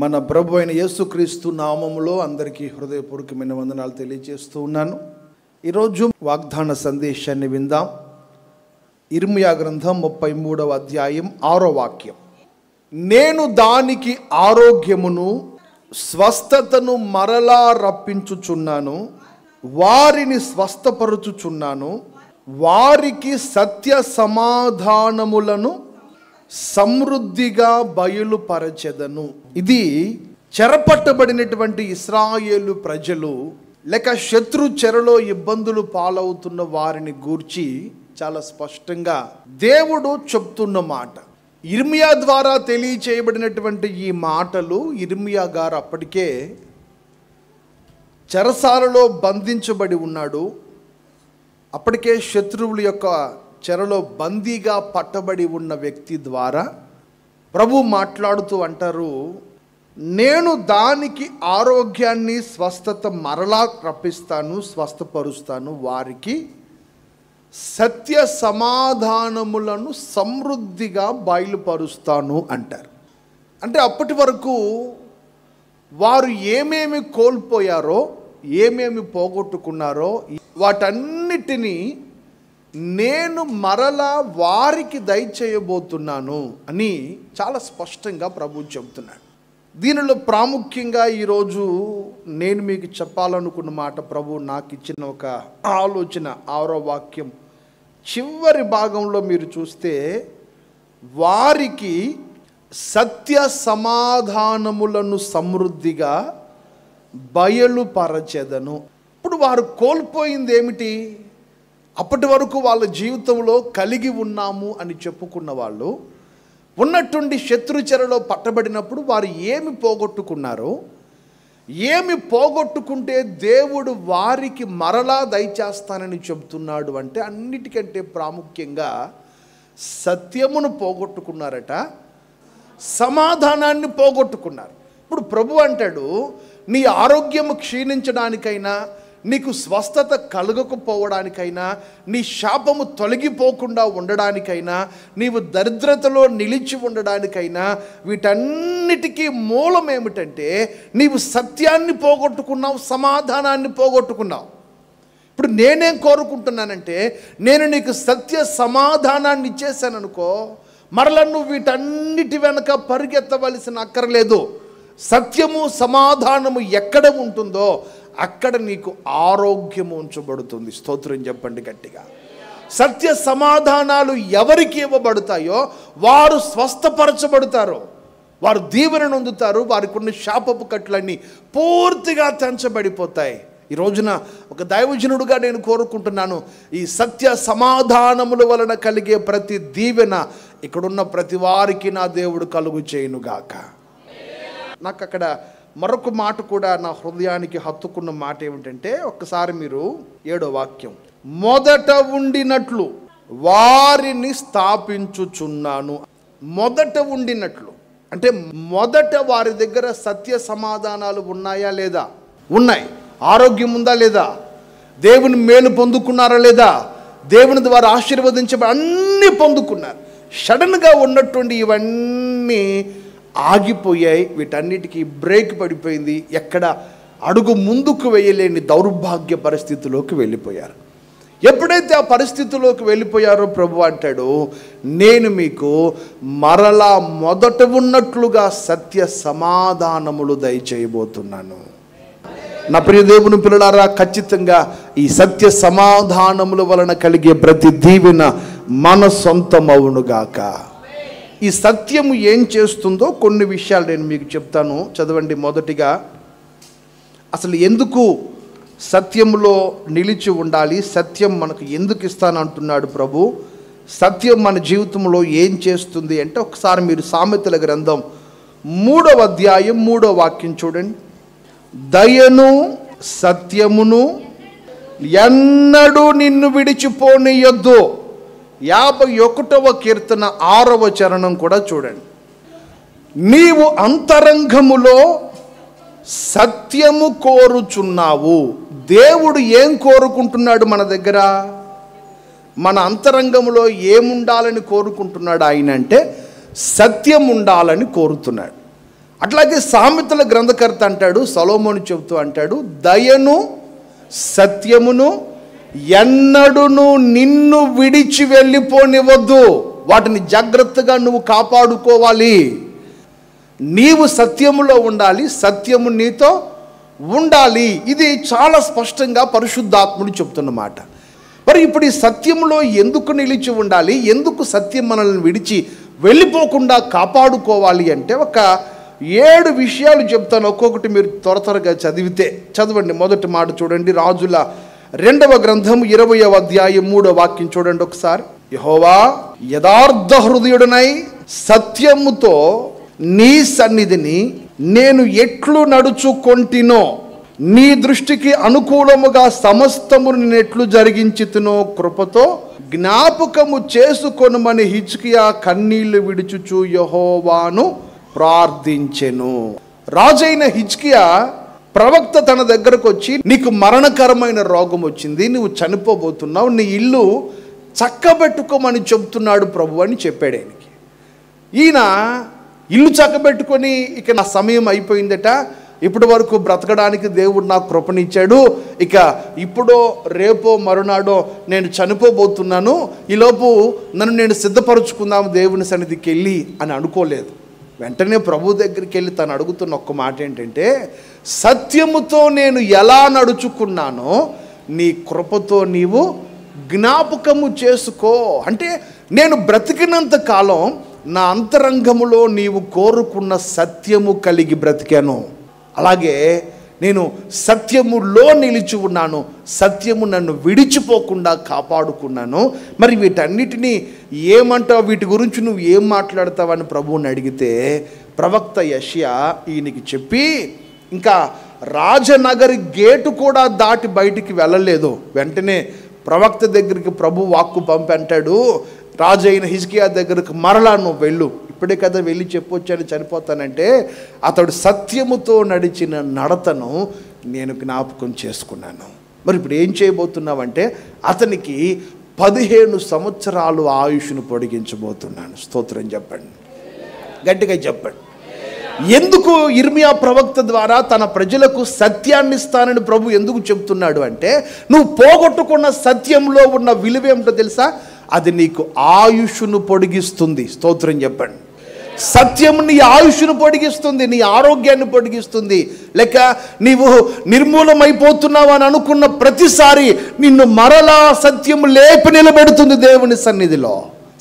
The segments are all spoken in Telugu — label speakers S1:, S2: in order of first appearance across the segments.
S1: మన ప్రభు అయిన యేసుక్రీస్తు నామములో అందరికీ హృదయపూర్వకమైన వందనాలు తెలియజేస్తూ ఉన్నాను. ఈరోజు వాగ్దాన సందేశాన్ని విందాం. ఇర్మియా గ్రంథం 33వ అధ్యాయం 6వ వాక్యం. నేను దానికి ఆరోగ్యమును స్వస్థతను మరలా రప్పించుచున్నాను, వారిని స్వస్థపరచుచున్నాను, వారికి సత్య సమాధానములను సమృద్ధిగా బయలుపరచెదను. ఇది చెరపట్టబడినటువంటి ఇశ్రాయేలు ప్రజలు లేక శత్రు చెరలో ఇబ్బందులు పాలవుతున్న వారిని గూర్చి చాలా స్పష్టంగా దేవుడు చెప్తున్న మాట. ఇర్మియా ద్వారా తెలియచేయబడినటువంటి ఈ మాటలు, ఇర్మియా గారు అప్పటికే చెరసాలలో బంధించబడి ఉన్నాడు. అప్పటికే శత్రువుల యొక్క చెరలో బందీగా పట్టబడి ఉన్న వ్యక్తి ద్వారా ప్రభు మాట్లాడుతూ అంటారు, నేను దానికి ఆరోగ్యాన్ని స్వస్థత మరలా రప్పిస్తాను, స్వస్థపరుస్తాను, వారికి సత్య సమాధానములను సమృద్ధిగా బయలుపరుస్తాను అంటారు. అంటే అప్పటి వరకు వారు ఏమేమి కోల్పోయారో, ఏమేమి పోగొట్టుకున్నారో వాటన్నిటినీ నేను మరలా వారికి దయచేయబోతున్నాను అని చాలా స్పష్టంగా ప్రభు చెబుతున్నాడు. దీనిలో ప్రాముఖ్యంగా ఈరోజు నేను మీకు చెప్పాలనుకున్న మాట, ప్రభు నాకు ఇచ్చిన ఒక ఆలోచన. 6వ వాక్యం చివరి భాగంలో మీరు చూస్తే, వారికి సత్య సమాధానములను సమృద్ధిగా బయలుపరచెదను. ఇప్పుడు వారు కోల్పోయింది ఏమిటి? అప్పటి వరకు వాళ్ళ జీవితంలో కలిగి ఉన్నాము అని చెప్పుకున్న వాళ్ళు ఉన్నట్టుండి శత్రుచెరలో పట్టబడినప్పుడు వారు ఏమి పోగొట్టుకున్నారో, ఏమి పోగొట్టుకుంటే దేవుడు వారికి మరలా దయచేస్తానని చెబుతున్నాడు అంటే, అన్నిటికంటే ప్రాముఖ్యంగా సత్యమును పోగొట్టుకున్నారట, సమాధానాన్ని పోగొట్టుకున్నారు. ఇప్పుడు ప్రభు అంటాడు, నీ ఆరోగ్యము క్షీణించడానికైనా, నీకు స్వస్థత కలగకపోవడానికైనా, నీ శాపము తొలగిపోకుండా ఉండడానికైనా, నీవు దరిద్రతలో నిలిచి ఉండడానికైనా, వీటన్నిటికీ మూలం ఏమిటంటే నీవు సత్యాన్ని పోగొట్టుకున్నావు, సమాధానాన్ని పోగొట్టుకున్నావు. ఇప్పుడు నేనేం కోరుకుంటున్నానంటే, నేను నీకు సత్య సమాధానాన్ని ఇచ్చేసాను అనుకో, మరలా నువ్వు వీటన్నిటి వెనక పరిగెత్తవలసిన అక్కర్లేదు. సత్యము సమాధానము ఎక్కడ ఉంటుందో అక్కడ నీకు ఆరోగ్యము ఉంచబడుతుంది. స్తోత్రం చెప్పండి గట్టిగా. సత్య సమాధానాలు ఎవరికి ఇవ్వబడతాయో వారు స్వస్థపరచబడతారు, వారు దీవెనను పొందుతారు, వారికి ఉన్న శాపపు కట్లన్నీ పూర్తిగా తెంచబడిపోతాయి. ఈ రోజున ఒక దైవజనుడుగా నేను కోరుకుంటున్నాను, ఈ సత్య సమాధానముల వలన కలిగే ప్రతి దీవెన ఇక్కడున్న ప్రతి వారికి నా దేవుడు కలుగు చేయునుగాక. నాకు అక్కడ మరొక మాట కూడా నా హృదయానికి హత్తుకున్న మాట ఏమిటంటే, ఒక్కసారి మీరు 7వ వాక్యం, మొదట ఉండినట్లు వారిని స్థాపించుచున్నాను. మొదట ఉండినట్లు అంటే మొదట వారి దగ్గర సత్య సమాధానాలు ఉన్నాయా లేదా? ఉన్నాయి. ఆరోగ్యం ఉందా లేదా? దేవుని మేలు పొందుకున్నారా లేదా? దేవుని ద్వారా ఆశీర్వదించబడి అన్నీ పొందుకున్నారు. సడన్గా ఉన్నటువంటి ఇవన్నీ ఆగిపోయాయి, వీటన్నిటికీ బ్రేక్ పడిపోయింది. ఎక్కడ అడుగు ముందుకు వేయలేని దౌర్భాగ్య పరిస్థితిలోకి వెళ్ళిపోయారు. ఎప్పుడైతే ఆ పరిస్థితిలోకి వెళ్ళిపోయారో ప్రభు అంటాడు, నేను మీకు మరలా మొదట ఉన్నట్లుగా సత్య సమాధానములు దయచేయబోతున్నాను. నా ప్రియ దేవుని పిల్లలారా, ఖచ్చితంగా ఈ సత్య సమాధానముల వలన కలిగే ప్రతి దీవెన మన సొంతమవునుగాక. ఈ సత్యము ఏం చేస్తుందో కొన్ని విషయాలు నేను మీకు చెప్తాను. చదవండి. మొదటిగా, అసలు ఎందుకు సత్యములో నిలిచి ఉండాలి, సత్యం మనకు ఎందుకు ఇస్తానంటున్నాడు ప్రభు, సత్యం మన జీవితంలో ఏం చేస్తుంది అంటే, ఒకసారి మీరు సామెతల గ్రంథం 3వ అధ్యాయం 3వ వాక్యం చూడండి. దయను సత్యమును ఎన్నడూ నిన్ను విడిచిపోనియొద్దు. 51వ కీర్తన 6వ చరణం కూడా చూడండి. నీవు అంతరంగములో సత్యము కోరుచున్నావు. దేవుడు ఏం కోరుకుంటున్నాడు మన దగ్గర? మన అంతరంగములో ఏముండాలని కోరుకుంటున్నాడు ఆయన అంటే, సత్యం ఉండాలని కోరుతున్నాడు. అట్లాగే సామెతల గ్రంథకర్త అంటాడు, సొలొమోను చెబుతూ అంటాడు, దయను సత్యమును ఎన్నడును నిన్ను విడిచి వెళ్ళిపోనివ్వద్దు, వాటిని జాగ్రత్తగా నువ్వు కాపాడుకోవాలి. నీవు సత్యములో ఉండాలి, సత్యము నీతో ఉండాలి. ఇది చాలా స్పష్టంగా పరిశుద్ధాత్ముడు చెప్తున్నమాట. మరి ఇప్పుడు ఈ సత్యంలో ఎందుకు నిలిచి ఉండాలి, ఎందుకు సత్యం మనల్ని విడిచి వెళ్ళిపోకుండా కాపాడుకోవాలి అంటే ఒక 7 విషయాలు చెప్తాను. ఒక్కొక్కటి మీరు త్వరగా చదవండి. మొదటి మాట చూడండి, రాజుల 2వ గ్రంథం 20వ అధ్యాయం 3వ వాక్యం చూడండి ఒకసారి. యెహోవా యథార్థ హృదయుడనై సత్యముతో నీ సన్నిధిని నేను ఎట్లు నడుచుకొంటినో, నీ దృష్టికి అనుకూలముగా సమస్తమును నేను ఎట్లు జరిగించితినో కృపతో జ్ఞాపకము చేసుకొనుమని హిజ్కియా కన్నీళ్లు విడుచుచు యెహోవాను ప్రార్థించెను. రాజైన హిజ్కియా ప్రవక్త తన దగ్గరకు వచ్చి, నీకు మరణకరమైన రోగం వచ్చింది, నువ్వు చనిపోబోతున్నావు, నీ ఇల్లు చక్కబెట్టుకోమని చెబుతున్నాడు ప్రభు అని చెప్పాడు ఆయనకి. ఈయన ఇల్లు చక్కబెట్టుకొని, ఇక నా సమయం అయిపోయిందట, ఇప్పటి వరకు బ్రతకడానికి దేవుడు నాకు కృపనిచ్చాడు, ఇక ఇప్పుడో రేపో మరునాడో నేను చనిపోబోతున్నాను, ఈలోపు నన్ను నేను సిద్ధపరుచుకుందాము దేవుని సన్నిధికి వెళ్ళి అని అనుకోలేదు. వెంటనే ప్రభు దగ్గరికి వెళ్ళి తను అడుగుతున్న ఒక్క మాట ఏంటంటే, సత్యముతో నేను ఎలా నడుచుకున్నానో నీ కృపతో నీవు జ్ఞాపకము చేసుకో. అంటే నేను బ్రతికినంత కాలం నా అంతరంగములో నీవు కోరుకున్న సత్యము కలిగి బ్రతికాను, అలాగే నేను సత్యములో నిలిచి ఉన్నాను, సత్యము నన్ను విడిచిపోకుండా కాపాడుకున్నాను. మరి వీటన్నిటినీ ఏమంటావు, వీటి గురించి నువ్వు ఏం మాట్లాడతావని ప్రభువుని అడిగితే ప్రవక్త యెషయా ఈయనకి చెప్పి, ఇంకా రాజనగరి గేటు కూడా దాటి బయటికి వెళ్ళలేదు. వెంటనే ప్రవక్త దగ్గరికి ప్రభు వాక్కు పంపి అంటాడు, రాజు అయిన హిజ్కియా దగ్గరకు మరలా నువ్వు వెళ్ళు, ఇప్పుడే కదా వెళ్ళి చెప్పొచ్చాను చనిపోతానంటే, అతడు సత్యముతో నడిచిన నడతను నేను జ్ఞాపకం చేసుకున్నాను. మరి ఇప్పుడు ఏం చేయబోతున్నావంటే, అతనికి 15 సంవత్సరాలు ఆయుష్ను పొడిగించబోతున్నాను. స్తోత్రం చెప్పండి, గట్టిగా చెప్పండి. ఎందుకు ఇర్మియా ప్రవక్త ద్వారా తన ప్రజలకు సత్యాన్ని ఇస్తానని ప్రభు ఎందుకు చెప్తున్నాడు అంటే, నువ్వు పోగొట్టుకున్న సత్యంలో ఉన్న విలువ ఏమిటో తెలుసా, అది నీకు ఆయుష్ను పొడిగిస్తుంది. స్తోత్రం చెప్పండి. సత్యం నీ ఆయుష్ను పొడిగిస్తుంది, నీ ఆరోగ్యాన్ని పొడిగిస్తుంది. లేక నీవు నిర్మూలమైపోతున్నావు అని అనుకున్న ప్రతిసారి నిన్ను మరలా సత్యం లేపి నిలబెడుతుంది దేవుని సన్నిధిలో.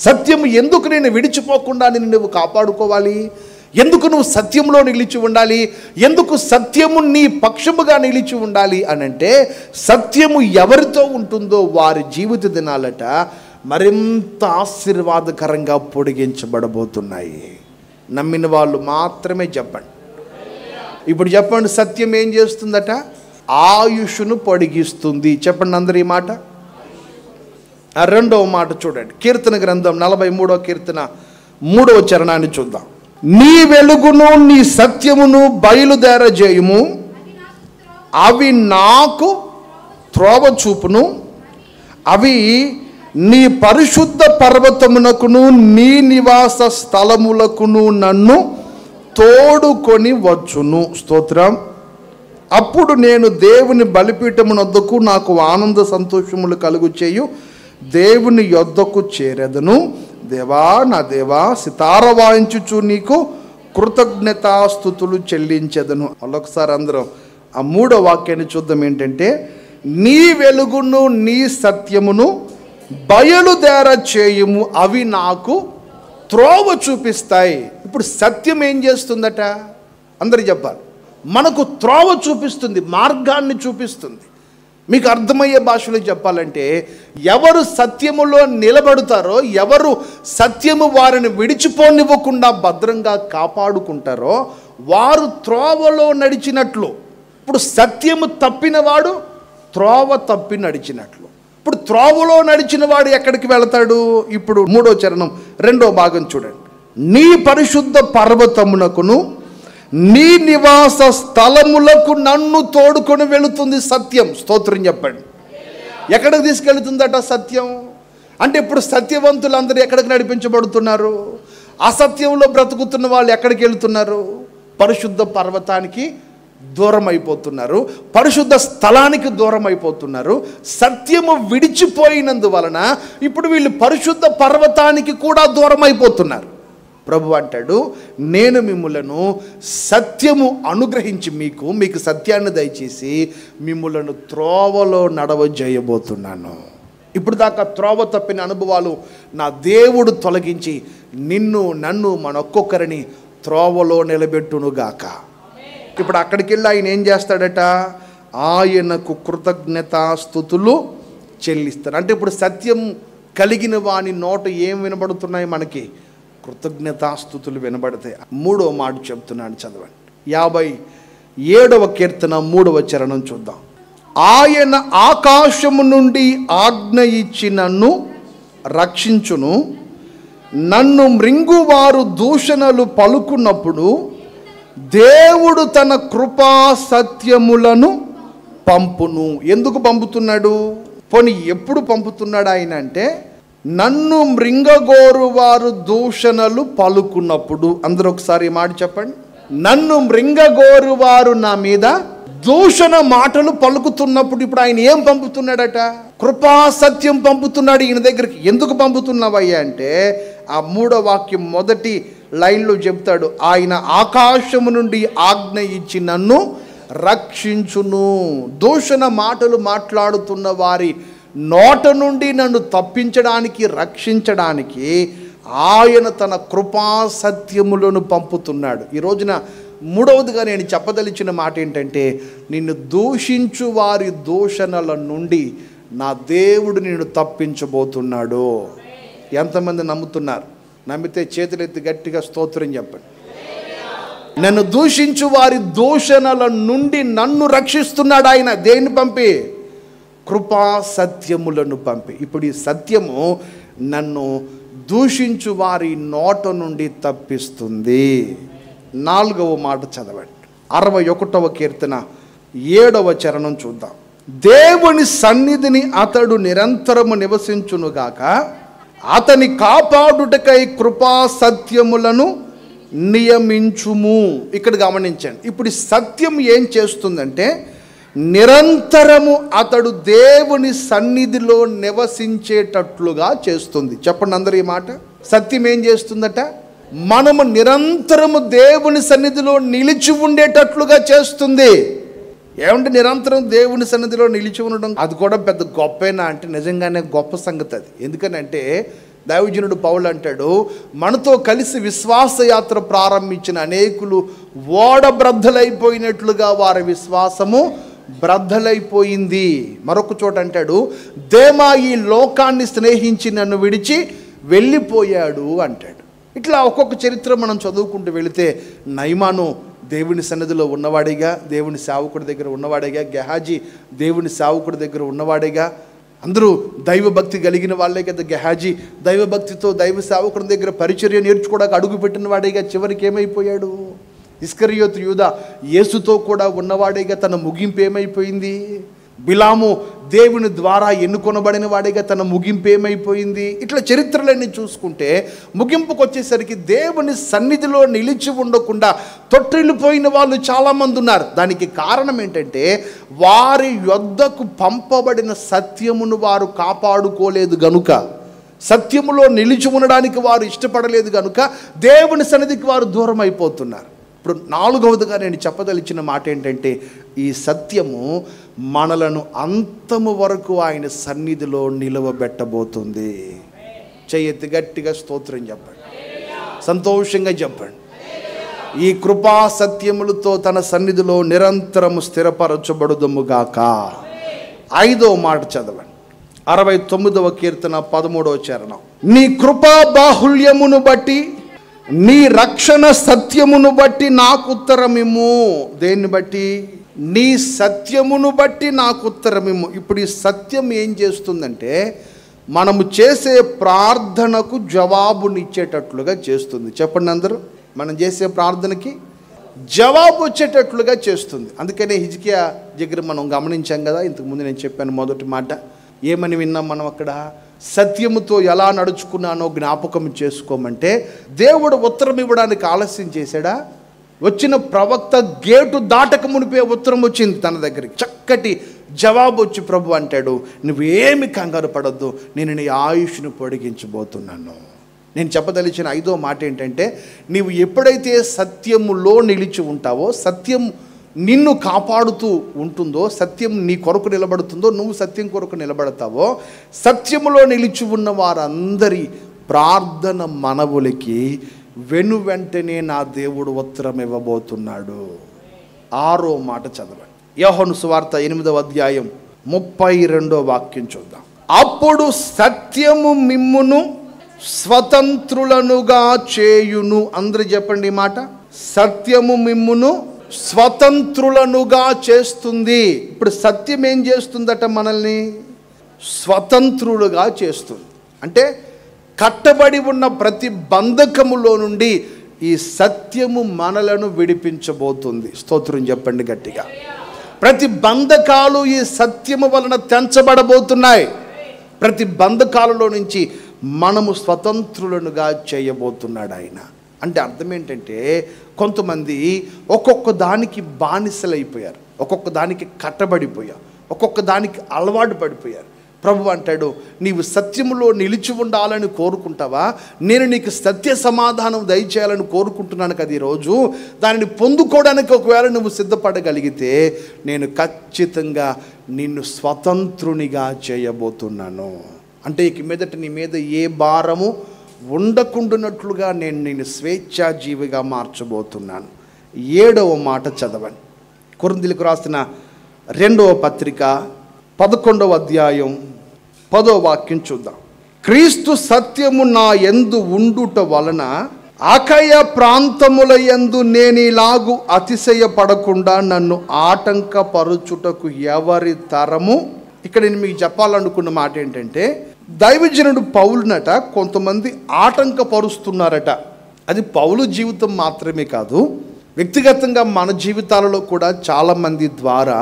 S1: సత్యం ఎందుకు నేను విడిచిపోకుండా నిన్ను నువ్వు కాపాడుకోవాలి, ఎందుకు నువ్వు సత్యంలో నిలిచి ఉండాలి, ఎందుకు సత్యము నీ పక్షముగా నిలిచి ఉండాలి అని అంటే, సత్యము ఎవరితో ఉంటుందో వారి జీవిత దినాలట మరింత ఆశీర్వాదకరంగా పొడిగించబడబోతున్నాయి. నమ్మిన వాళ్ళు మాత్రమే చెప్పండి. ఇప్పుడు చెప్పండి, సత్యం ఏం చేస్తుందట, ఆయుష్ను పొడిగిస్తుంది. చెప్పండి అందరు ఈ మాట. 2వ మాట చూడండి, కీర్తన గ్రంథం 43వ కీర్తన 3వ చరణాన్ని చూద్దాం. నీ వెలుగును నీ సత్యమును బయలుదేరజేయుము, అవి నాకు త్రోవ చూపును, అవి నీ పరిశుద్ధ పర్వతమునకును నీ నివాస స్థలములకును నన్ను తోడుకొని వచ్చును. స్తోత్రం. అప్పుడు నేను దేవుని బలిపీఠమునొద్దకు నాకు ఆనంద సంతోషములు కలుగు చేయు దేవుని యొద్దకు చేరెదను. దేవా నా దేవా, సితార వాయించుచు నీకు కృతజ్ఞతాస్తుతులు చెల్లించెదను. ఒకసారి అందరం ఆ 3వ వాక్యాన్ని చూద్దాం. ఏంటంటే, నీ వెలుగును నీ సత్యమును బయలుదేర చేయుము, అవి నాకు త్రోవ చూపిస్తాయి. ఇప్పుడు సత్యం ఏం చేస్తుందట, అందరు చెప్పాలి. మనకు త్రోవ చూపిస్తుంది, మార్గాన్ని చూపిస్తుంది. మీకు అర్థమయ్యే భాషలో చెప్పాలంటే, ఎవరు సత్యములో నిలబడతారో, ఎవరు సత్యము వారిని విడిచిపోనివ్వకుండా భద్రంగా కాపాడుకుంటారో వారు త్రోవలో నడిచినట్లు. ఇప్పుడు సత్యము తప్పినవాడు త్రోవ తప్పి నడిచినట్లు. ఇప్పుడు త్రోవలో నడిచిన వాడు ఎక్కడికి వెళతాడు? ఇప్పుడు 3వ చరణం 2వ భాగం చూడండి. నీ పరిశుద్ధ పర్వతమునకును నీ నివాస స్థలములకు నన్ను తోడుకొని వెళుతుంది సత్యం. స్తోత్రం చెప్పండి. ఎక్కడికి తీసుకెళ్తుందట సత్యం అంటే? ఇప్పుడు సత్యవంతులందరూ ఎక్కడికి నడిపించబడుతున్నారు? అసత్యంలో బ్రతుకుతున్న వాళ్ళు ఎక్కడికి వెళుతున్నారు? పరిశుద్ధ పర్వతానికి దూరం అయిపోతున్నారు, పరిశుద్ధ స్థలానికి దూరం అయిపోతున్నారు. సత్యము విడిచిపోయినందువలన ఇప్పుడు వీళ్ళు పరిశుద్ధ పర్వతానికి కూడా దూరం అయిపోతున్నారు. ప్రభు అంటాడు, నేను మిమ్ములను సత్యము అనుగ్రహించి మీకు సత్యాన్ని దయచేసి మిమ్ములను త్రోవలో నడవజేయబోతున్నాను. ఇప్పుడు దాకా త్రోవ తప్పిన అనుభవాలు నా దేవుడు తొలగించి నన్ను మన ఒక్కొక్కరిని త్రోవలో నిలబెట్టునుగాక. ఇప్పుడు అక్కడికి వెళ్ళి ఆయన ఏం చేస్తాడట? ఆయనకు కృతజ్ఞతాస్తుతులు చెల్లిస్తాడు. అంటే ఇప్పుడు సత్యం కలిగిన వాని నోట ఏం వినబడుతున్నాయి? మనకి కృతజ్ఞతాస్తుతులు వినబడతాయి. 3వ మాట చెప్తున్నాను, చదవండి. 57వ కీర్తన 3వ చరణం చూద్దాం. ఆయన ఆకాశము నుండి ఆజ్ఞ ఇచ్చి నన్ను రక్షించును, నన్ను మృంగువారు దూషణలు పలుకున్నప్పుడు దేవుడు తన కృపా సత్యములను పంపును. ఎందుకు పంపుతున్నాడు? పోనీ ఎప్పుడు పంపుతున్నాడు ఆయన అంటే, నన్ను మృంగగోరు వారు దూషణలు పలుకున్నప్పుడు. అందరూ ఒకసారి మాట చెప్పండి. నన్ను మృంగగోరు వారు నా మీద దూషణ మాటలు పలుకుతున్నప్పుడు ఇప్పుడు ఆయన ఏం పంపుతున్నాడట? కృపా సత్యం పంపుతున్నాడు ఈయన దగ్గరికి. ఎందుకు పంపుతున్నావయ్యా అంటే, ఆ 3వ వాక్యం మొదటి లైన్లో చెప్తాడు, ఆయన ఆకాశము నుండి ఆజ్ఞ ఇచ్చి నన్ను రక్షించును. దూషణ మాటలు మాట్లాడుతున్న వారి నోట నుండి నన్ను తప్పించడానికి, రక్షించడానికి ఆయన తన కృపా సత్యములను పంపుతున్నాడు. ఈ రోజున 3వదిగా నేను చెప్పదలిచిన మాట ఏంటంటే, నిన్ను దూషించు వారి దూషణల నుండి నా దేవుడు నిన్ను తప్పించబోతున్నాడు. ఎంతమంది నమ్ముతున్నారు? నమ్మితే చేతులెత్తి గట్టిగా స్తోత్రం చెప్పండి. నన్ను దూషించు వారి దూషణల నుండి నన్ను రక్షిస్తున్నాడు ఆయన. దేన్ని పంపి? కృపా సత్యములను పంపి. ఇప్పుడు ఈ సత్యము నన్ను దూషించు వారి నోట నుండి తప్పిస్తుంది. 4వ మాట చదవండి. 61వ కీర్తన 7వ చరణం చూద్దాం. దేవుని సన్నిధిని అతడు నిరంతరము నివసించునుగాక, అతని కాపాడుటకై కృపా సత్యములను నియమించుము. ఇక్కడ గమనించండి. ఇప్పుడు సత్యం ఏం చేస్తుందంటే, నిరంతరము అతడు దేవుని సన్నిధిలో నివసించేటట్లుగా చేస్తుంది. చెప్పండి అందరూ ఈ మాట. సత్యం ఏం చేస్తుందట? మనము నిరంతరము దేవుని సన్నిధిలో నిలిచి ఉండేటట్లుగా చేస్తుంది. ఏమంటే నిరంతరం దేవుని సన్నిధిలో నిలిచి ఉండడం అది కూడా పెద్ద గొప్పేనా అంటే నిజంగానే గొప్ప సంగతి అది. ఎందుకనంటే దైవజనుడు పౌలు అంటాడు, మనతో కలిసి విశ్వాస యాత్ర ప్రారంభించిన అనేకులు ఓడబ్రద్దలైపోయినట్లుగా వారి విశ్వాసము బ్రద్దలైపోయింది. మరొక చోట అంటాడు, దేమా ఈ లోకాన్ని స్నేహించి నన్ను విడిచి వెళ్ళిపోయాడు అంటాడు. ఇట్లా ఒక్కొక్క చరిత్ర మనం చదువుకుంటూ వెళితే, నయమాను దేవుని సన్నిధిలో ఉన్నవాడిగా, దేవుని సేవకుడి దగ్గర ఉన్నవాడిగా, గెహాజీ దేవుని సేవకుడి దగ్గర ఉన్నవాడిగా, అందరూ దైవభక్తి కలిగిన వాళ్ళే కదా. గెహాజీ దైవభక్తితో దైవ సేవకుడి దగ్గర పరిచర్య నేర్చుకోవడానికి అడుగు పెట్టిన వాడిగా చివరికి ఏమైపోయాడు? ఇస్కరియోతు యూదా యేసుతో కూడా ఉన్నవాడిగా తన ముగింపు ఏమైపోయింది? బిలాము దేవుని ద్వారా ఎన్నుకొనబడిన వాడిగా తన ముగింపు ఏమైపోయింది? ఇట్లా చరిత్రలన్నీ చూసుకుంటే ముగింపుకు వచ్చేసరికి దేవుని సన్నిధిలో నిలిచి ఉండకుండా తొట్టిల్లిపోయిన వాళ్ళు చాలామంది ఉన్నారు. దానికి కారణం ఏంటంటే, వారి యొద్దకు పంపబడిన సత్యమును వారు కాపాడుకోలేదు గనుక, సత్యములో నిలిచి ఉండడానికి వారు ఇష్టపడలేదు కనుక దేవుని సన్నిధికి వారు దూరం అయిపోతున్నారు. ఇప్పుడు 4వదిగా నేను చెప్పదలిచిన మాట ఏంటంటే, ఈ సత్యము మనలను అంతము వరకు ఆయన సన్నిధిలో నిలవబెట్టబోతుంది. చెయ్యెత్తి గట్టిగా స్తోత్రం చెప్పండి, సంతోషంగా చెప్పండి. ఈ కృపా సత్యములతో తన సన్నిధిలో నిరంతరము స్థిరపరచబడుదుముగాక. 5వ మాట చదవండి. 69వ కీర్తన 13వ చరణం. నీ కృపా బాహుళ్యమును బట్టి, నీ రక్షణ సత్యమును బట్టి నాకు ఉత్తరమిమ్ము. దేన్ని బట్టి? నీ సత్యమును బట్టి నాకు ఉత్తరమిమ్ము. ఇప్పుడు ఈ సత్యం ఏం చేస్తుందంటే, మనము చేసే ప్రార్థనకు జవాబునిచ్చేటట్లుగా చేస్తుంది. చెప్పండి అందరూ, మనం చేసే ప్రార్థనకి జవాబు వచ్చేటట్లుగా చేస్తుంది. అందుకనే హిజ్కియా దగ్గర మనం గమనించాం కదా, ఇంతకుముందు నేను చెప్పాను మొదటి మాట. ఏమని విన్నాం మనం అక్కడ? సత్యముతో ఎలా నడుచుకున్నానో జ్ఞాపకం చేసుకోమంటే, దేవుడు ఉత్తరం ఇవ్వడానికి ఆలస్యం చేశాడా? వచ్చిన ప్రవక్త గేటు దాటక మునిపే ఉత్తరం వచ్చింది తన దగ్గరికి. చక్కటి జవాబు వచ్చి ప్రభు అంటాడు, నువ్వేమి కంగారు పడొద్దు, నేను నీ ఆయుష్ను పొడిగించబోతున్నాను. నేను చెప్పదలిచిన 5వ మాట ఏంటంటే, నీవు ఎప్పుడైతే సత్యములో నిలిచి ఉంటావో, సత్యం నిన్ను కాపాడుతూ ఉంటుందో, సత్యం నీ కొరకు నిలబడుతుందో, నువ్వు సత్యం కొరకు నిలబడతావో, సత్యములో నిలిచి ఉన్న వారందరి ప్రార్థన మనవులకి వెనువెంటనే నా దేవుడు ఉత్తరం ఇవ్వబోతున్నాడు. 6వ మాట చదవండి. యోహాను సువార్త 8వ అధ్యాయం 32వ వాక్యం చూద్దాం. అప్పుడు సత్యము మిమ్మును స్వతంత్రులనుగా చేయును. అందరూ చెప్పండి ఈ మాట. సత్యము మిమ్మును స్వతంత్రులనుగా చేస్తుంది. ఇప్పుడు సత్యం ఏం చేస్తుందట? మనల్ని స్వతంత్రులుగా చేస్తుంది. అంటే కట్టబడి ఉన్న ప్రతి బంధకములో నుండి ఈ సత్యము మనలను విడిపించబోతుంది. స్తోత్రం చెప్పండి గట్టిగా. ప్రతి బంధకాలు ఈ సత్యము వలన తెంచబడబోతున్నాయి. ప్రతి బంధకాలలో నుంచి మనము స్వతంత్రులనుగా చేయబోతున్నాడు ఆయన. అంటే అర్థం ఏంటంటే, కొంతమంది ఒక్కొక్క దానికి బానిసలైపోయారు, ఒక్కొక్క దానికి కట్టబడిపోయారు, ఒక్కొక్క దానికి అలవాటు పడిపోయారు. ప్రభు అంటాడు, నీవు సత్యములో నిలిచి ఉండాలని కోరుకుంటావా? నేను నీకు సత్య సమాధానం దయచేయాలని కోరుకుంటున్నాను కదా ఈరోజు. దానిని పొందుకోవడానికి ఒకవేళ నువ్వు సిద్ధపడగలిగితే నేను ఖచ్చితంగా నిన్ను స్వతంత్రునిగా చేయబోతున్నాను. అంటే ఇక మీదట నీ మీద ఏ భారము ఉండకుండానట్లుగా నేను నిన్ను స్వేచ్ఛాజీవిగా మార్చబోతున్నాను. 7వ మాట చదవండి. కొరింథీయులకు రాసిన 2వ పత్రిక 11వ అధ్యాయం 10వ వాక్యం చూద్దాం. క్రీస్తు సత్యము నా యందు ఉండుట వలన అకయ ప్రాంతముల యందు నేనిలాగు అతిశయపడకుండా నన్ను ఆటంకపరుచుటకు ఎవరి తరము. ఇక్కడ నేను మీకు చెప్పాలనుకున్న మాట ఏంటంటే, దైవజనుడు పౌలునట కొంతమంది ఆటంకపరుస్తున్నారట. అది పౌలు జీవితం మాత్రమే కాదు, వ్యక్తిగతంగా మన జీవితాలలో కూడా చాలామంది ద్వారా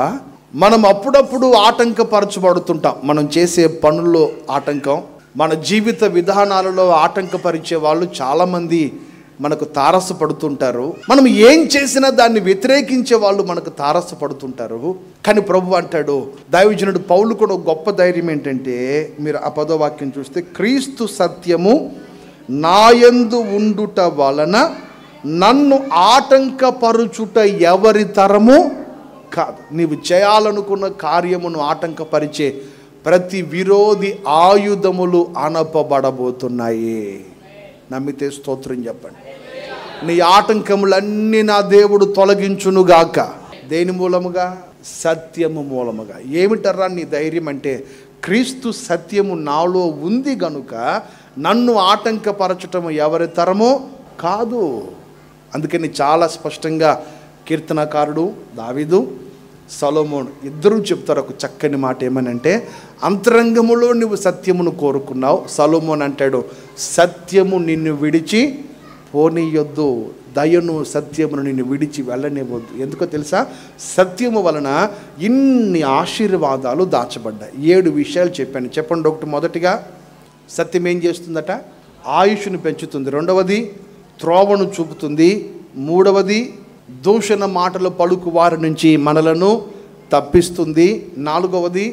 S1: మనం అప్పుడప్పుడు ఆటంకపరచబడుతుంటాం. మనం చేసే పనుల్లో ఆటంకం, మన జీవిత విధానాలలో ఆటంకపరిచే వాళ్ళు చాలామంది మనకు తారసపడుతుంటారు. మనం ఏం చేసినా దాన్ని వ్యతిరేకించే వాళ్ళు మనకు తారసపడుతుంటారు. కానీ ప్రభు అంటాడు, దైవజనుడు పౌలు కూడా గొప్ప ధైర్యం ఏంటంటే, మీరు ఆ 10వ వాక్యం చూస్తే, క్రీస్తు సత్యము నాయందు ఉండుట వలన నన్ను ఆటంకపరుచుట ఎవరి తరము కాదు. నీవు చేయాలనుకున్న కార్యమును ఆటంకపరిచే ప్రతి విరోధి ఆయుధములు అనపబడబోతున్నాయి. నమ్మితే స్తోత్రం చెప్పండి. నీ ఆటంకములన్నీ నా దేవుడు తొలగించునుగాక. దేని మూలముగా? సత్యము మూలముగా. ఏమిటర్రా నీ ధైర్యం అంటే, క్రీస్తు సత్యము నాలో ఉంది గనుక నన్ను ఆటంకపరచటము ఎవరి తరమో కాదు. అందుకని చాలా స్పష్టంగా కీర్తనకారుడు దావీదు, సొలొమోను ఇద్దరూ చెప్తారు ఒక చక్కని మాట. ఏమనంటే, అంతరంగములో నువ్వు సత్యమును కోరుకున్నావు. సొలొమోను అంటాడు, సత్యము నిన్ను విడిచి పోనీయొద్దు, దయను సత్యమును నిన్ను విడిచి వెళ్ళనివ్వద్దు. ఎందుకో తెలుసా? సత్యము వలన ఇన్ని ఆశీర్వాదాలు దాచబడ్డాయి. 7 విషయాలు చెప్పాను. చెప్పండి. ఒకటి, మొదటిగా సత్యం ఏం చేస్తుందట? ఆయుష్ను పెంచుతుంది. 2వది త్రోవను చూపుతుంది. 3వది దూషణ మాటలు పలుకు వారి నుంచి మనలను తప్పిస్తుంది. 4వది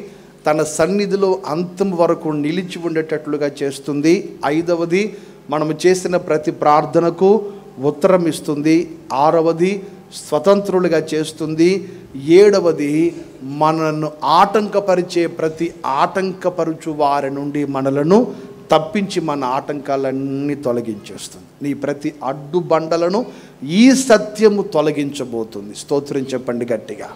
S1: తన సన్నిధిలో అంతం వరకు నిలిచి ఉండేటట్లుగా చేస్తుంది. 5వది మనము చేసిన ప్రతి ప్రార్థనకు ఉత్తరం ఇస్తుంది. 6వది స్వతంత్రులుగా చేస్తుంది. 7వది మనను ఆటంకపరిచే ప్రతి ఆటంకపరుచు వారి నుండి మనలను తప్పించి మన ఆటంకాలన్నీ తొలగించేస్తుంది. నీ ప్రతి అడ్డు బండలను ఈ సత్యము తొలగించబోతుంది. స్తోత్రం చెప్పండి గట్టిగా.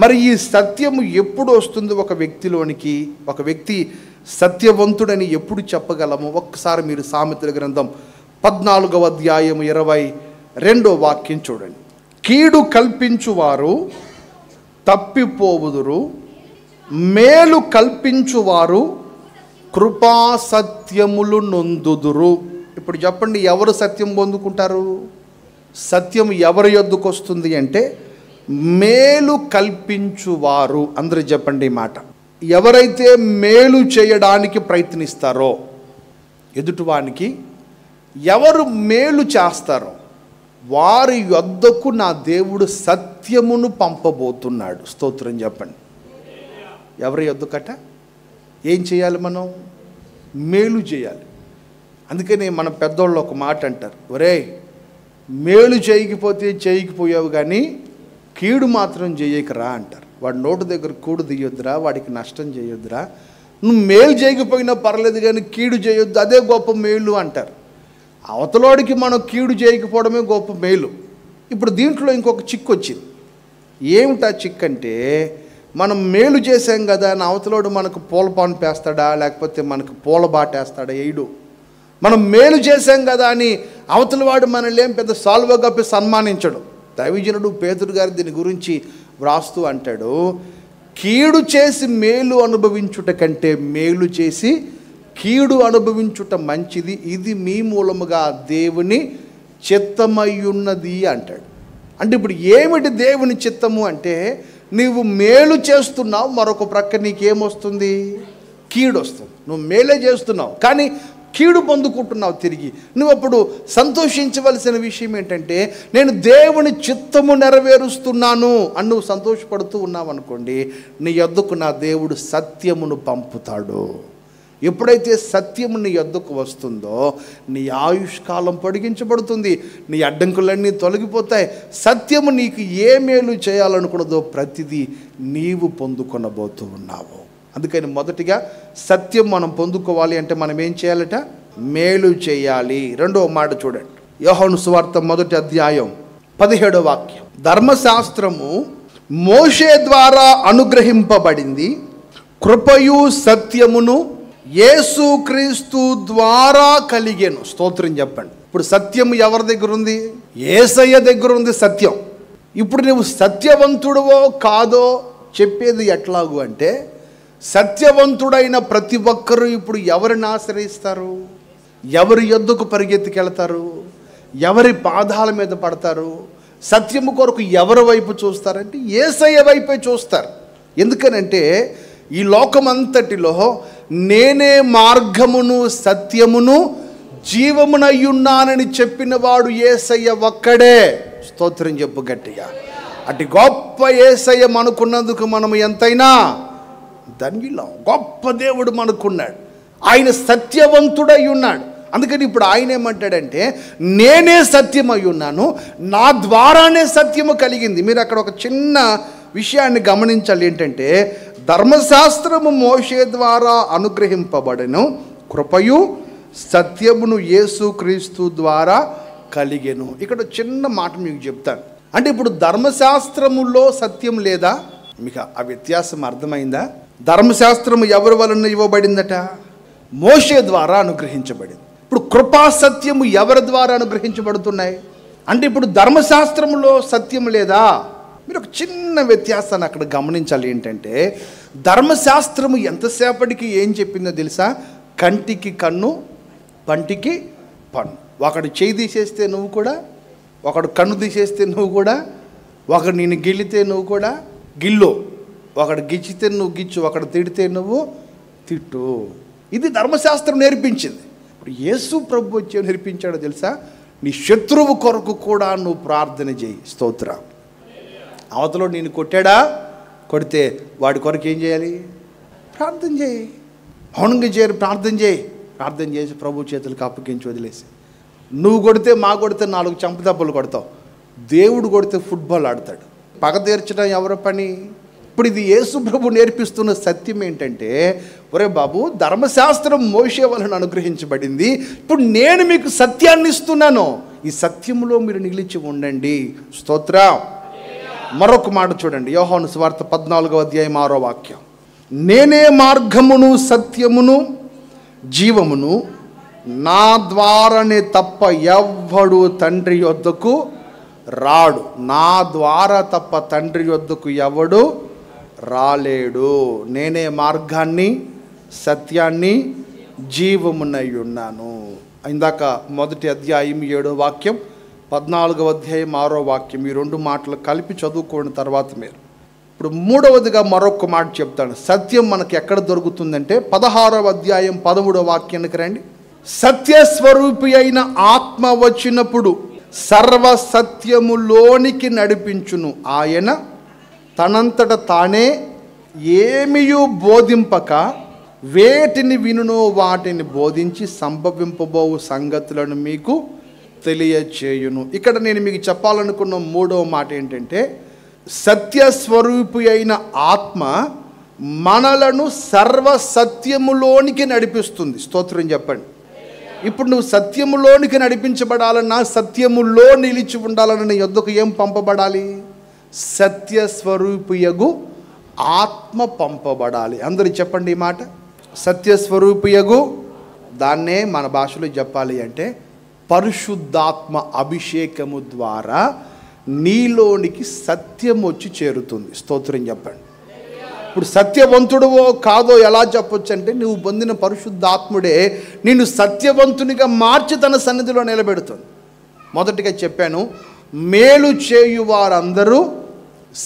S1: మరి ఈ సత్యము ఎప్పుడు వస్తుంది ఒక వ్యక్తిలోనికి? ఒక వ్యక్తి సత్యవంతుడని ఎప్పుడు చెప్పగలము? ఒక్కసారి మీరు సామెతల గ్రంథం 14వ అధ్యాయం 22వ వాక్యం చూడండి. కీడు కల్పించువారు తప్పిపోవుదురు, మేలు కల్పించువారు కృపా సత్యములు నొందుదురు. ఇప్పుడు చెప్పండి, ఎవరు సత్యం పొందుకుంటారు? సత్యం ఎవరి యొద్దకు వస్తుంది అంటే, మేలు కల్పించువారు. అందరూ చెప్పండి ఈ మాట. ఎవరైతే మేలు చేయడానికి ప్రయత్నిస్తారో, ఎదుటివానికి ఎవరు మేలు చేస్తారో, వారి యొద్దకు నా దేవుడు సత్యమును పంపబోతున్నాడు. స్తోత్రం చెప్పండి. ఎవరి యొద్దకట? ఏం చేయాలి? మనం మేలు చేయాలి. అందుకని మన పెద్దోళ్ళు ఒక మాట అంటారు, ఒరేయ్ మేలు చేయకపోతే చేయకపోయావు కానీ కీడు మాత్రం చేయకరా అంటారు. వాడి నోటు దగ్గర కూడు తీయొద్దురా, వాడికి నష్టం చేయొద్దురా, నువ్వు మేలు చేయకపోయినా పర్లేదు కానీ కీడు చేయొద్దు, అదే గొప్ప మేలు అంటారు. అవతలోడికి మనం కీడు చేయకపోవడమే గొప్ప మేలు. ఇప్పుడు దీంట్లో ఇంకొక చిక్కు వచ్చింది. ఏమిటా చిక్కు అంటే, మనం మేలు చేసాం కదా అని అవతలోడు మనకు పూలపాను పేస్తాడా, లేకపోతే మనకు పూల బాటేస్తాడా? వేయడు. మనం మేలు చేసాం కదా అని అవతలవాడు మనల్ని ఏం పెద్ద సాల్వ కప్పి సన్మానించడు. దైవజనుడు పేతురు గారు దీని గురించి వ్రాస్తూ అంటాడు, కీడు చేసి మేలు అనుభవించుట కంటే మేలు చేసి కీడు అనుభవించుట మంచిది, ఇది మీ మూలముగా దేవుని చిత్తమయ్యున్నది అంటాడు. అంటే ఇప్పుడు ఏమిటి దేవుని చిత్తము అంటే, నీవు మేలు చేస్తున్నావు, మరొక ప్రక్క నీకేమొస్తుంది? కీడు వస్తుంది. నువ్వు మేలే చేస్తున్నావు కానీ కీడు పొందుకుంటున్నావు తిరిగి. నువ్వు అప్పుడు సంతోషించవలసిన విషయం ఏంటంటే, నేను దేవుని చిత్తము నెరవేరుస్తున్నాను అని నువ్వు సంతోషపడుతూ ఉన్నావు అనుకోండి, నీ యొద్దకు నా దేవుడు సత్యమును పంపుతాడు. ఎప్పుడైతే సత్యము నీ యొద్దకు వస్తుందో నీ ఆయుష్కాలం పొడిగించబడుతుంది, నీ అడ్డంకులన్నీ తొలగిపోతాయి. సత్యము నీకు ఏ మేలు చేయాలనుకున్నదో ప్రతిదీ నీవు పొందుకొనబోతూ ఉన్నావు. అందుకని మొదటిగా సత్యం మనం పొందుకోవాలి అంటే మనం ఏం చేయాలట? మేలు చేయాలి. రెండవ మాట చూడండి, యోహాను సువార్త 1వ అధ్యాయం 17వ వాక్యం. ధర్మశాస్త్రము మోషే ద్వారా అనుగ్రహింపబడింది, కృపయు సత్యమును యేసుక్రీస్తు ద్వారా కలిగెను. స్తోత్రం చెప్పండి. ఇప్పుడు సత్యం ఎవరి దగ్గర ఉంది? యేసయ్య దగ్గర ఉంది సత్యం. ఇప్పుడు నువ్వు సత్యవంతుడవో కాదో చెప్పేది ఎట్లాగు అంటే, సత్యవంతుడైన ప్రతి ఒక్కరూ ఇప్పుడు ఎవరిని ఆశ్రయిస్తారు? ఎవరి యొద్దకు పరిగెత్తుకెళ్తారు? ఎవరి పాదాల మీద పడతారు? సత్యము కొరకు ఎవరి వైపు చూస్తారంటే యేసయ్య వైపే చూస్తారు. ఎందుకనంటే ఈ లోకమంతటిలో నేనే మార్గమును సత్యమును జీవమునయ్యున్నానని చెప్పిన వాడు యేసయ్య ఒక్కడే. స్తోత్రం చెప్పు గట్టిగా. అటు గొప్ప యేసయ్య మనకున్నందుకు మనం ఎంతైనా ధన్యులం. గొప్ప దేవుడు మనకున్నాడు. ఆయన సత్యవంతుడై ఉన్నాడు. అందుకని ఇప్పుడు ఆయన ఏమంటాడంటే, నేనే సత్యమై ఉన్నాను, నా ద్వారానే సత్యము కలిగింది. మీరు అక్కడ ఒక చిన్న విషయాన్ని గమనించాలి. ఏంటంటే, ధర్మశాస్త్రము మోషే ద్వారా అనుగ్రహింపబడెను, కృపయు సత్యమును యేసుక్రీస్తు ద్వారా కలిగెను. ఇక్కడ చిన్న మాట మీకు చెప్తాను. అంటే ఇప్పుడు ధర్మశాస్త్రములో సత్యం లేదా? మీకు ఆ వ్యత్యాసం అర్థమైందా? ధర్మశాస్త్రము ఎవరి వలన ఇవ్వబడిందట? మోషే ద్వారా అనుగ్రహించబడింది. ఇప్పుడు కృపా సత్యము ఎవరి ద్వారా అనుగ్రహించబడుతున్నాయి అంటే, ఇప్పుడు ధర్మశాస్త్రములో సత్యం లేదా? మీరు ఒక చిన్న వ్యత్యాసాన్ని అక్కడ గమనించాలి. ఏంటంటే, ధర్మశాస్త్రము ఎంతసేపటికి ఏం చెప్పిందో తెలుసా? కంటికి కన్ను, పంటికి పన్ను. ఒకడు చేయి తీసేస్తే నువ్వు కూడా, ఒకడు కన్ను తీసేస్తే నువ్వు కూడా, ఒకడు నిన్ను గిల్లితే నువ్వు కూడా గిల్లు, ఒకడు గిచ్చితే నువ్వు గిచ్చు, ఒకడు తిడితే నువ్వు తిట్టు. ఇది ధర్మశాస్త్రం నేర్పించింది. ఇప్పుడు యేసు ప్రభు వచ్చి నేర్పించాడో తెలుసా? నీ శత్రువు కొరకు కూడా నువ్వు ప్రార్థన చేయి. స్తోత్రం. అవతలో నేను కొట్టాడా, కొడితే వాడి కొరకు ఏం చేయాలి? ప్రార్థన చేయి. మౌనంగా చేయరు, ప్రార్థన చేయి. ప్రార్థన చేసి ప్రభు చేతులకు అప్పగించి వదిలేసి, నువ్వు కొడితే మా కొడితే 4 చంపదెబ్బలు కొడతావు, దేవుడు కొడితే ఫుట్బాల్ ఆడతాడు. పగ తీర్చడం ఎవరి పని? ఇప్పుడు ఇది యేసు ప్రభు నేర్పిస్తున్న సత్యం ఏంటంటే, ఒరే బాబు, ధర్మశాస్త్రం మోషే వలన అనుగ్రహించబడింది, ఇప్పుడు నేను మీకు సత్యాన్ని ఇస్తున్నాను, ఈ సత్యములో మీరు నిలిచి ఉండండి. స్తోత్రం. మరొక మాట చూడండి, యోహాను సువార్త 14వ అధ్యాయం 6వ వాక్యం. నేనే మార్గమును సత్యమును జీవమును, నా ద్వారానే తప్ప ఎవ్వడు తండ్రి యొద్దకు రాడు. నా ద్వారా తప్ప తండ్రి యొద్దకు ఎవడు రాలేడు. నేనే మార్గాన్ని సత్యాన్ని జీవమునై ఉన్నాను. ఇందాక 1వ అధ్యాయం 7వ వాక్యం, 14వ అధ్యాయం 6వ వాక్యం, ఈ 2 మాటలు కలిపి చదువుకోండి తర్వాత మీరు. ఇప్పుడు 3వదిగా మరొక మాట చెప్తాను. సత్యం మనకు ఎక్కడ దొరుకుతుందంటే 16వ అధ్యాయం 13వ వాక్యానికి రండి. సత్యస్వరూపి అయిన ఆత్మ వచ్చినప్పుడు సర్వసత్యములోనికి నడిపించును. ఆయన తనంతట తానే ఏమియూ బోధింపక వేటిని వినునో వాటిని బోధించి సంభవింపబోవు సంగతులను మీకు తెలియచేయును. ఇక్కడ నేను మీకు చెప్పాలనుకున్న మూడవ మాట ఏంటంటే, సత్యస్వరూపి అయిన ఆత్మ మనలను సర్వసత్యములోనికి నడిపిస్తుంది. స్తోత్రం చెప్పండి. ఇప్పుడు నువ్వు సత్యములోనికి నడిపించబడాలన్నా, సత్యములో నిలిచి ఉండాలన్నా నీ యొద్దకు ఏం పంపబడాలి? సత్యస్వరూపియగు ఆత్మ పంపబడాలి. అందరూ చెప్పండి ఈ మాట. సత్యస్వరూపియగు, దాన్నే మన భాషలో చెప్పాలి అంటే పరిశుద్ధాత్మ అభిషేకము ద్వారా నీలోనికి సత్యం వచ్చి చేరుతుంది. స్తోత్రం చెప్పండి. ఇప్పుడు సత్యవంతుడువో కాదో ఎలా చెప్పొచ్చు అంటే, నువ్వు పొందిన పరిశుద్ధాత్ముడే నిన్ను సత్యవంతునిగా మార్చి తన సన్నిధిలో నిలబెడుతుంది. మొదటిగా చెప్పాను, మేలు చేయు వారందరూ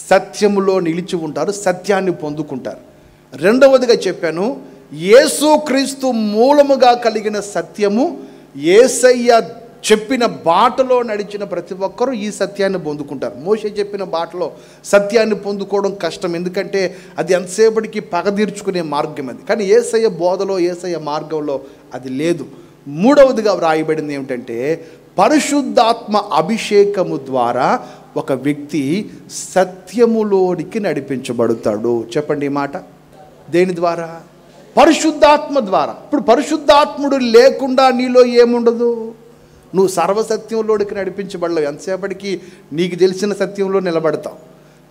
S1: సత్యములో నిలిచి ఉంటారు, సత్యాన్ని పొందుకుంటారు. రెండవదిగా చెప్పాను, యేసుక్రీస్తు మూలముగా కలిగిన సత్యము, యేసయ్య చెప్పిన బాటలో నడిచిన ప్రతి ఒక్కరూ ఈ సత్యాన్ని పొందుకుంటారు. మోషే చెప్పిన బాటలో సత్యాన్ని పొందుకోవడం కష్టం, ఎందుకంటే అది ఎంతసేపటికి పగ తీర్చుకునే మార్గం అది. కానీ యేసయ్య బోధలో, యేసయ్య మార్గంలో అది లేదు. మూడవదిగా వ్రాయబడింది ఏమిటంటే, పరిశుద్ధాత్మ అభిషేకము ద్వారా ఒక వ్యక్తి సత్యములోనికి నడిపించబడతాడు. చెప్పండి ఈ మాట. దేని ద్వారా? పరిశుద్ధాత్మ ద్వారా. ఇప్పుడు పరిశుద్ధాత్ముడు లేకుండా నీలో ఏముండదు? నువ్వు సర్వసత్యంలోనికి నడిపించబడలేవు. ఎంతసేపటికి నీకు తెలిసిన సత్యంలో నిలబడతావు.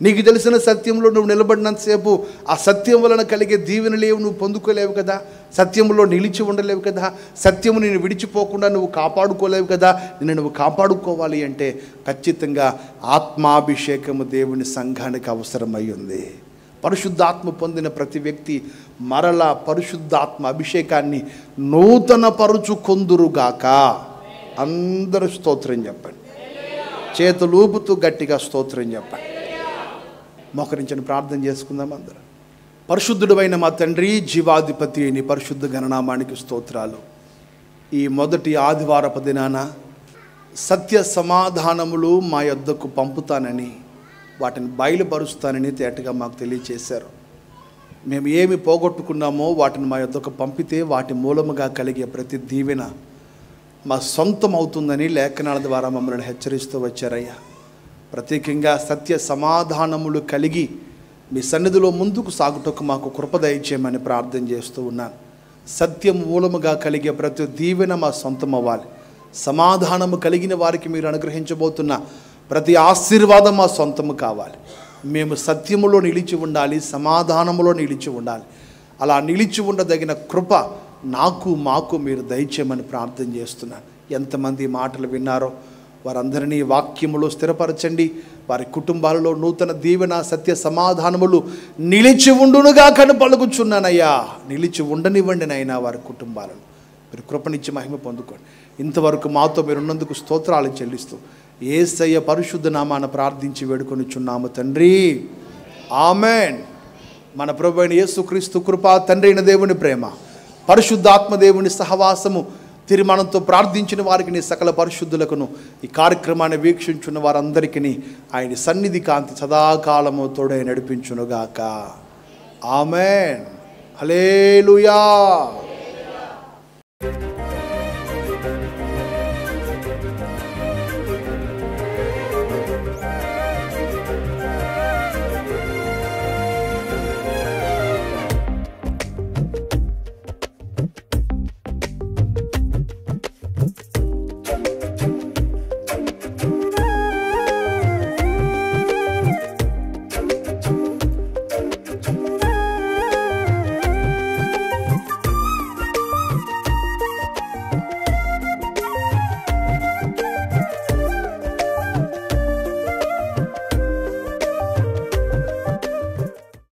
S1: నీకు తెలిసిన సత్యంలో నువ్వు నిలబడినంతసేపు ఆ సత్యం వలన కలిగే దీవెనలేవు నువ్వు పొందుకోలేవు కదా, సత్యంలో నిలిచి ఉండలేవు కదా, సత్యము నేను విడిచిపోకుండా నువ్వు కాపాడుకోలేవు కదా. నిన్ను నువ్వు కాపాడుకోవాలి అంటే ఖచ్చితంగా ఆత్మాభిషేకము దేవుని సంఘానికి అవసరమై ఉంది. పరిశుద్ధాత్మ పొందిన ప్రతి వ్యక్తి మరలా పరిశుద్ధాత్మ అభిషేకాన్ని నూతన పరుచుకొందురుగాక. అందరూ స్తోత్రం చెప్పండి. చేతులు ఊపుతూ గట్టిగా స్తోత్రం చెప్పండి. మోకరించని ప్రార్థన చేసుకుందాం అందరం. పరిశుద్ధుడైన మా తండ్రి, జీవాధిపతి నీ పరిశుద్ధ గణనామానికి స్తోత్రాలు. ఈ మొదటి ఆదివారపు దినాన సత్య సమాధానములు మా యొద్దకు పంపుతానని, వాటిని బయలుపరుస్తానని తేటగా మాకు తెలియచేశారు. మేము ఏమి పోగొట్టుకున్నామో వాటిని మా యొద్దకు పంపితే వాటి మూలముగా కలిగే ప్రతి దీవెన మా సొంతం అవుతుందని లేఖనాల ద్వారా మమ్మల్ని హెచ్చరిస్తూ వచ్చారయ్యా. ప్రత్యేకంగా సత్య సమాధానములు కలిగి మీ సన్నిధిలో ముందుకు సాగుటకు మాకు కృప దయచేయమని ప్రార్థన చేస్తూ ఉన్నాను. సత్యం మూలముగా కలిగే ప్రతి దీవెన మా సొంతం అవ్వాలి. సమాధానము కలిగిన వారికి మీరు అనుగ్రహించబోతున్న ప్రతి ఆశీర్వాదం మా సొంతము కావాలి. మేము సత్యములో నిలిచి ఉండాలి, సమాధానములో నిలిచి ఉండాలి. అలా నిలిచి ఉండదగిన కృప మాకు మీరు దయచేయమని ప్రార్థన చేస్తున్నాను. ఎంతమంది మాటలు విన్నారో వారందరినీ వాక్యములో స్థిరపరచండి. వారి కుటుంబాలలో నూతన దీవెన, సత్య సమాధానములు నిలిచి ఉండునుగా కను పలుకుచున్నానయ్యా. నిలిచి ఉండనివ్వండి నైనా వారి కుటుంబాలను. మీరు కృపనిచ్చి మహిమ పొందుకోండి. ఇంతవరకు మాతో మీరున్నందుకు స్తోత్రాలు చెల్లిస్తూ యేసయ్య పరిశుద్ధ నామాన ప్రార్థించి వేడుకొనిచున్నాము తండ్రి. ఆమెన్. మన ప్రభువైన యేసుక్రీస్తు కృప, తండ్రి అయిన దేవుని ప్రేమ, పరిశుద్ధాత్మ దేవుని సహవాసము, తీర్మానంతో ప్రార్థించిన వారికి నీ సకల పరిశుద్ధులకును ఈ కార్యక్రమాన్ని వీక్షించున్న వారందరికీ ఆయన సన్నిధి కాంతి సదాకాలము తోడై నడిపించునుగాక. ఆమెన్. హల్లెలూయా.